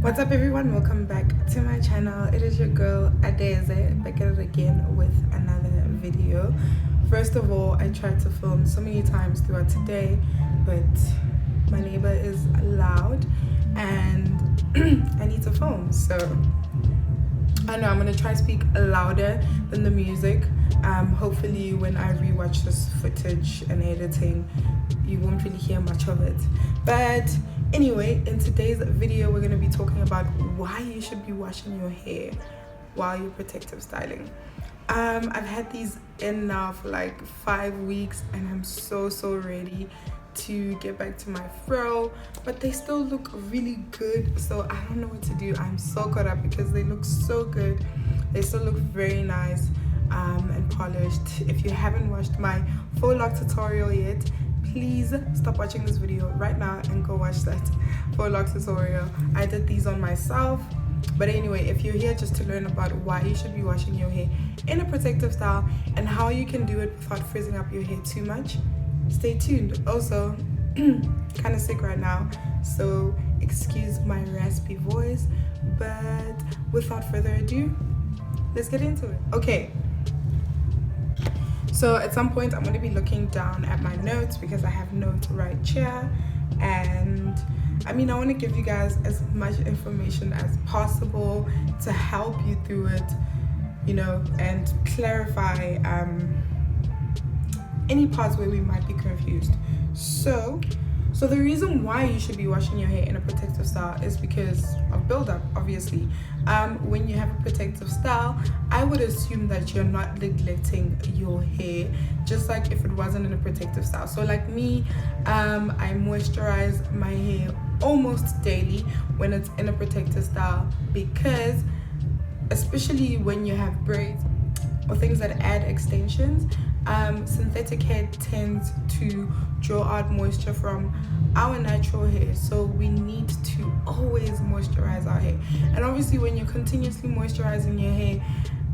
What's up everyone, welcome back to my channel. It is your girl Adeze back at it again with another video. First of all, I tried to film so many times throughout today, but my neighbor is loud and I need to film, so I know I'm gonna try to speak louder than the music. Hopefully when I rewatch this footage and editing, you won't really hear much of it. But anyway, in today's video, we're gonna be talking about why you should be washing your hair while you're protective styling. I've had these in now for like 5 weeks and I'm so ready to get back to my fro, but they still look really good, so I don't know what to do. I'm so caught up because they look so good. They still look very nice and polished. If you haven't watched my full lock tutorial yet, please stop watching this video right now and go watch that full lock tutorial. I did these on myself. But anyway, if you're here just to learn about why you should be washing your hair in a protective style and how you can do it without frizzing up your hair too much, stay tuned. Also, kind of sick right now, so excuse my raspy voice, but without further ado, let's get into it. Okay, so at some point I'm going to be looking down at my notes because I have notes right here, and I want to give you guys as much information as possible to help you through it, and clarify any parts where we might be confused. So the reason why you should be washing your hair in a protective style is because of buildup, obviously. When you have a protective style, I would assume that you're not neglecting your hair, just like if it wasn't in a protective style. So like me, I moisturize my hair almost daily when it's in a protective style, because especially when you have braids or things that add extensions, synthetic hair tends to draw out moisture from our natural hair, so we need to always moisturize our hair. And obviously when you're continuously moisturizing your hair,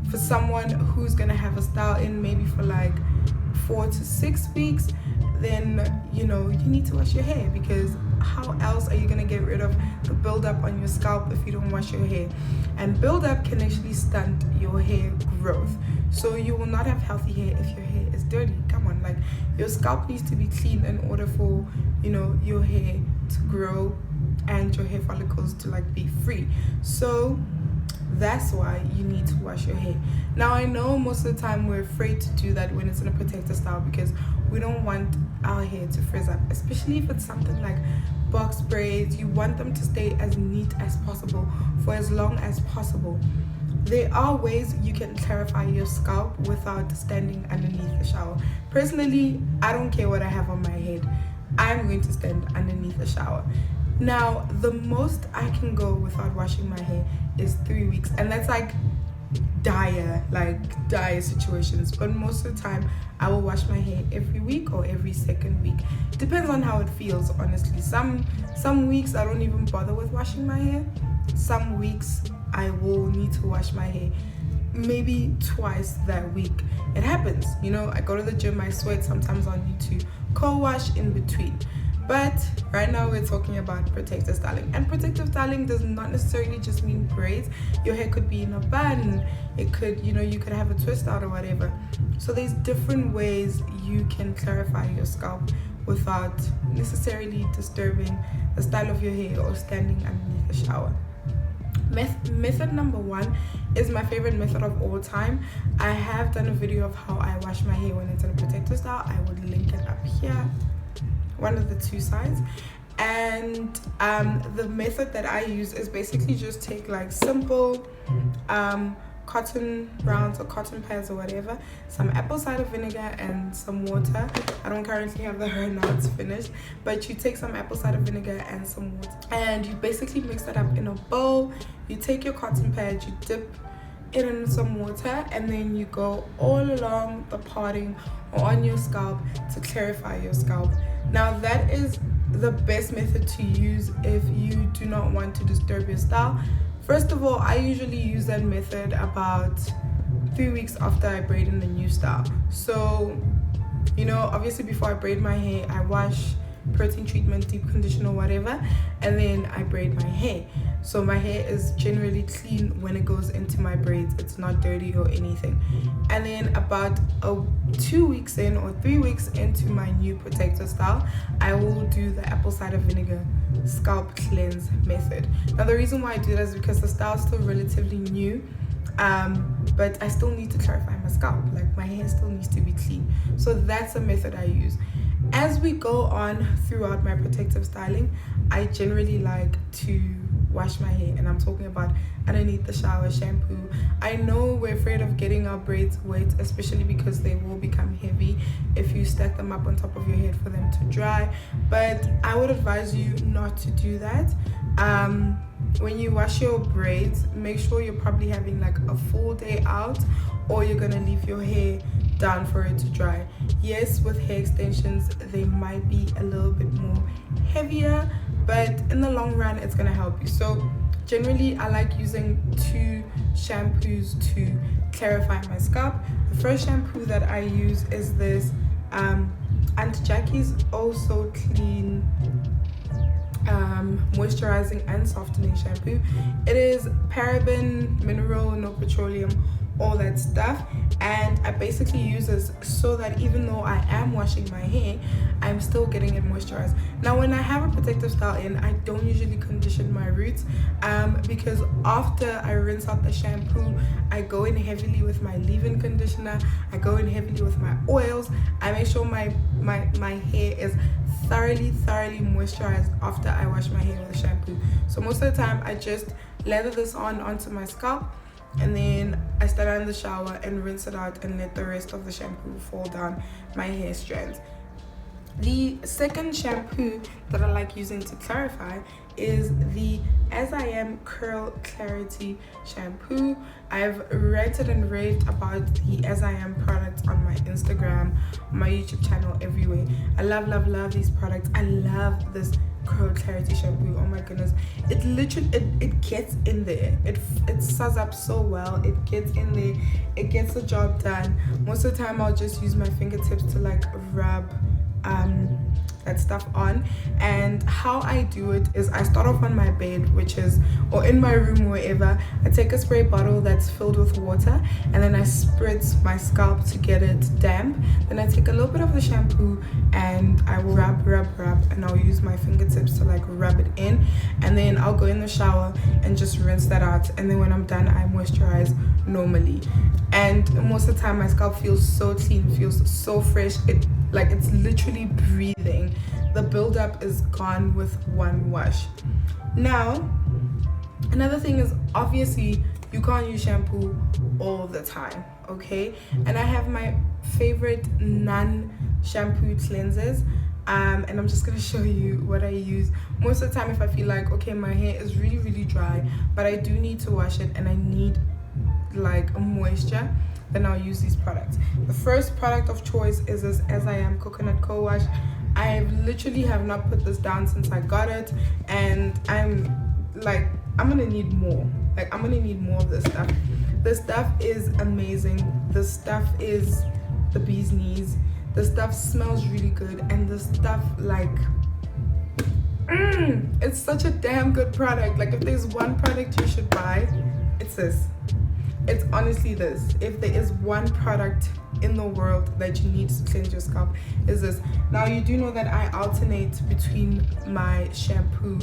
for someone who's gonna have a style in maybe for like 4 to 6 weeks, then you need to wash your hair, because how else are you gonna get rid of the buildup on your scalp if you don't wash your hair? And buildup can actually stunt your hair growth, so you will not have healthy hair if your hair is dirty. Come on, like, your scalp needs to be clean in order for your hair to grow and your hair follicles to be free. So that's why you need to wash your hair. Now I know most of the time we're afraid to do that when it's in a protective style, because we don't want our hair to frizz up, especially if it's something like box braids. You want them to stay as neat as possible for as long as possible. There are ways you can clarify your scalp without standing underneath the shower. Personally, I don't care what I have on my head, I'm going to stand underneath the shower. Now, the most I can go without washing my hair is 3 weeks, and that's dire situations. But most of the time, I will wash my hair every week or every second week. Depends on how it feels, honestly. Some weeks I don't even bother with washing my hair. Some weeks I will need to wash my hair maybe twice that week. It happens, I go to the gym, I sweat, sometimes I'll need to co-wash in between. But right now we're talking about protective styling, and protective styling does not necessarily just mean braids. Your hair could be in a bun, it could, you could have a twist out or whatever. So there's different ways you can clarify your scalp without necessarily disturbing the style of your hair or standing underneath the shower. Method number 1 is my favorite method of all time. I have done a video of how I wash my hair when it's in a protective style. I would link it up here, one of the 2 sides. And the method that I use is basically just take simple cotton rounds or cotton pads or whatever, some apple cider vinegar and some water. I don't currently have the right now, it's finished, but you take some apple cider vinegar and some water, and you basically mix that up in a bowl. You take your cotton pad, you dip it in some water, and then you go all along the parting or on your scalp to clarify your scalp. Now that is the best method to use if you do not want to disturb your style. First of all, I usually use that method about 3 weeks after I braid in the new style. So, obviously before I braid my hair, I wash protein treatment, deep conditioner, whatever, and then I braid my hair. So my hair is generally clean when it goes into my braids. It's not dirty or anything. And then about 2 weeks in or 3 weeks into my new protector style, I will do the apple cider vinegar scalp cleanse method. Now the reason why I do that is because the style is still relatively new, but I still need to clarify my scalp. Like, my hair still needs to be clean. So that's the method I use. As we go on throughout my protective styling, I generally like to wash my hair, and I'm talking about underneath the shower, shampoo. I know we're afraid of getting our braids wet, especially because they will become heavy if you stack them up on top of your head for them to dry, but I would advise you not to do that. When you wash your braids, make sure you're probably having like a full day out, or you're gonna leave your hair down for it to dry. Yes, with hair extensions they might be a little bit more heavier, but in the long run it's gonna help you. So generally I like using 2 shampoos to clarify my scalp. The first shampoo that I use is this Aunt Jackie's Oh So Clean moisturizing and softening shampoo. It is paraben, mineral, no petroleum, all that stuff, and I basically use this so that even though I am washing my hair, I'm still getting it moisturized. Now when I have a protective style in, I don't usually condition my roots, because after I rinse out the shampoo, I go in heavily with my leave-in conditioner, I go in heavily with my oils. I make sure my hair is thoroughly moisturized after I wash my hair with a shampoo. So most of the time I just lather this onto my scalp, and then I stand in the shower and rinse it out and let the rest of the shampoo fall down my hair strands. The second shampoo that I like using to clarify is the As I Am Curl Clarity shampoo. I've ranted and raved about the As I Am products on my Instagram, on my YouTube channel, everywhere. I love these products. I love this Curl Clarity shampoo. Oh my goodness, it literally it gets in there. It suds up so well. It gets in there, it gets the job done. Most of the time I'll just use my fingertips to like rub that stuff on. And how I do it is I start off on my bed, which is, or in my room, wherever. I take a spray bottle that's filled with water, and then I spritz my scalp to get it damp. Then I take a little bit of the shampoo and I will rub, and I'll use my fingertips to like rub it in, and then I'll go in the shower and just rinse that out. And then when I'm done, I moisturize normally, and most of the time my scalp feels so clean, feels so fresh. It's literally breathing. The buildup is gone with one wash. Now, another thing is, obviously you can't use shampoo all the time, okay? And I have my favorite non-shampoo cleansers, and I'm just gonna show you what I use. Most of the time, if I feel like, okay, my hair is really dry, but I do need to wash it and I need like a moisture, then I'll use these products. The first product of choice is this As I Am Coconut Co-Wash. I literally have not put this down since I got it, and I'm gonna need more. I'm gonna need more of this stuff. This stuff is amazing. This stuff is the bee's knees. This stuff smells really good, and this stuff it's such a damn good product. Like, if there's one product you should buy, it's this. It's honestly this. If there is one product in the world that you need to cleanse your scalp, is this. Now, you do know that I alternate between my shampoo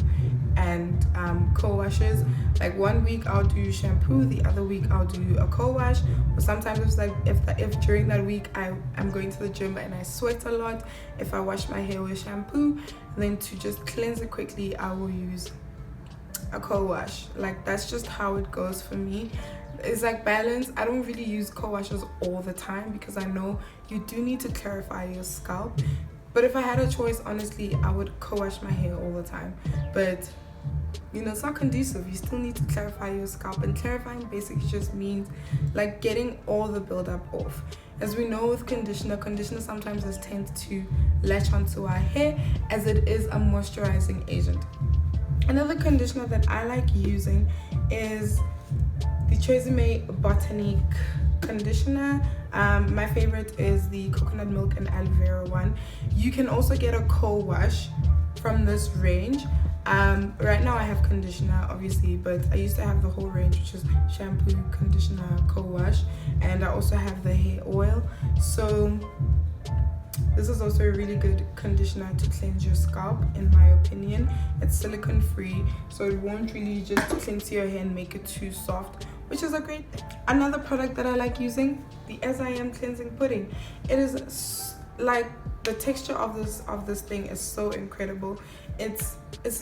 and co-washes. Like, 1 week I'll do shampoo, the other week I'll do a co-wash. Or sometimes it's like if during that week I'm going to the gym and I sweat a lot, if I wash my hair with shampoo, then to just cleanse it quickly, I will use a co-wash. Like, that's just how it goes for me. It's like balance. I don't really use co-washes all the time because I know you do need to clarify your scalp. But if I had a choice, honestly, I would co-wash my hair all the time. But you know, it's not conducive. You still need to clarify your scalp, and clarifying basically just means like getting all the buildup off. As we know with conditioner sometimes just tends to latch onto our hair, as it is a moisturizing agent. Another conditioner that I like using is the Tresemme Botanique conditioner. My favorite is the coconut milk and aloe vera one. You can also get a co-wash from this range. Right now I have conditioner obviously, but I used to have the whole range, which is shampoo, conditioner, co-wash, and I also have the hair oil. So this is also a really good conditioner to cleanse your scalp, in my opinion. It's silicone free, so it won't really just cleanse your hair and make it too soft, which is a great thing. Another product that I like using, the SIM cleansing pudding. It is like, the texture of this thing is so incredible. It's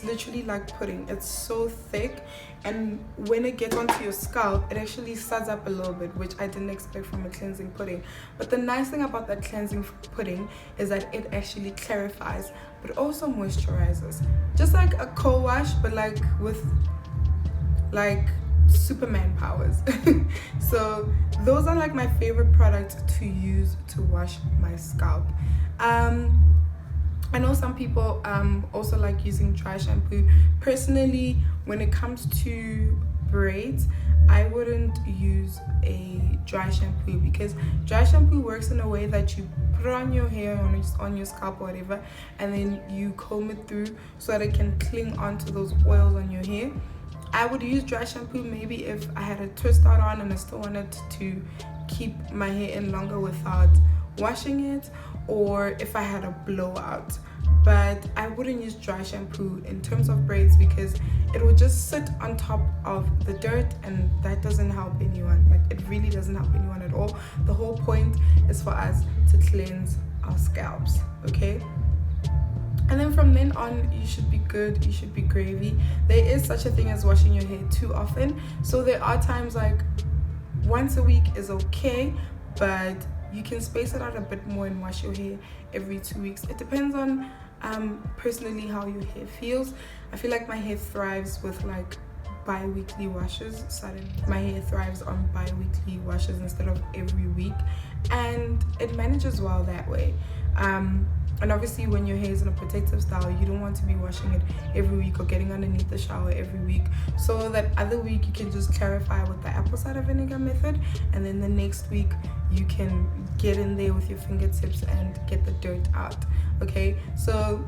literally like pudding. It's so thick, and when it gets onto your scalp, it actually suds up a little bit, which I didn't expect from a cleansing pudding. But the nice thing about that cleansing pudding is that it actually clarifies but also moisturizes, just like a co-wash, but like with like Superman powers. So those are like my favorite products to use to wash my scalp. I know some people also like using dry shampoo. Personally, when it comes to braids, I wouldn't use a dry shampoo, because dry shampoo works in a way that you put it on your hair, on your scalp or whatever, and then you comb it through so that it can cling onto those oils on your hair. I would use dry shampoo maybe if I had a twist out on and I still wanted to keep my hair in longer without washing it, or if I had a blowout. But I wouldn't use dry shampoo in terms of braids, because it would just sit on top of the dirt, and that doesn't help anyone. Like, it really doesn't help anyone at all. The whole point is for us to cleanse our scalps, okay? And then from then on, you should be good, you should be gravy. There is such a thing as washing your hair too often. So there are times like once a week is okay, but you can space it out a bit more and wash your hair every 2 weeks. It depends on personally how your hair feels. I feel like my hair thrives with like bi-weekly washes. Suddenly my hair thrives on bi-weekly washes instead of every week, and it manages well that way. And obviously when your hair is in a protective style, you don't want to be washing it every week or getting underneath the shower every week. So that other week you can just clarify with the apple cider vinegar method, and then the next week you can get in there with your fingertips and get the dirt out, okay? So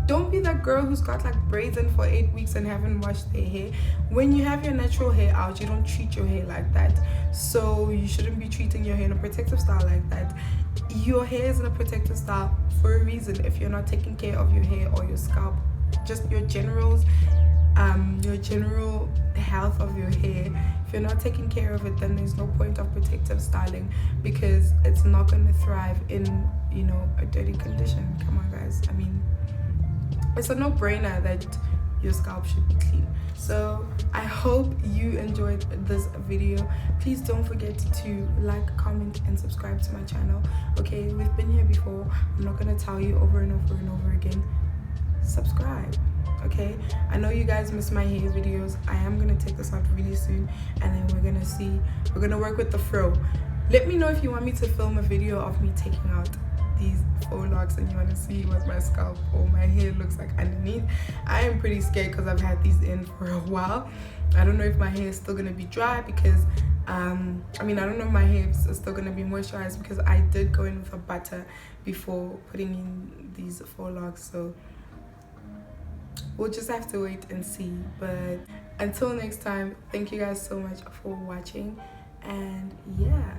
don't be that girl who's got like braids in for 8 weeks and haven't washed their hair. When you have your natural hair out, you don't treat your hair like that. So you shouldn't be treating your hair in a protective style like that. Your hair is in a protective style for a reason. If you're not taking care of your hair or your scalp, just your general health of your hair, if you're not taking care of it, then there's no point of protective styling, because it's not going to thrive in, you know, a dirty condition. Come on guys, I mean, it's a no-brainer that your scalp should be clean. So I hope you enjoyed this video. Please don't forget to like, comment, and subscribe to my channel, okay? We've been here before. I'm not gonna tell you over and over and over again. Subscribe, okay? I know you guys miss my hair videos. I am gonna take this out really soon, and then we're gonna work with the fro. Let me know if you want me to film a video of me taking out these faux locks and you want to see what my scalp or my hair looks like underneath. I am pretty scared because I've had these in for a while. I don't know if my hair is still gonna be dry, because I mean, I don't know if my hair is still gonna be moisturized, because I did go in with a butter before putting in these faux locks. So we'll just have to wait and see. But until next time, thank you guys so much for watching, and yeah.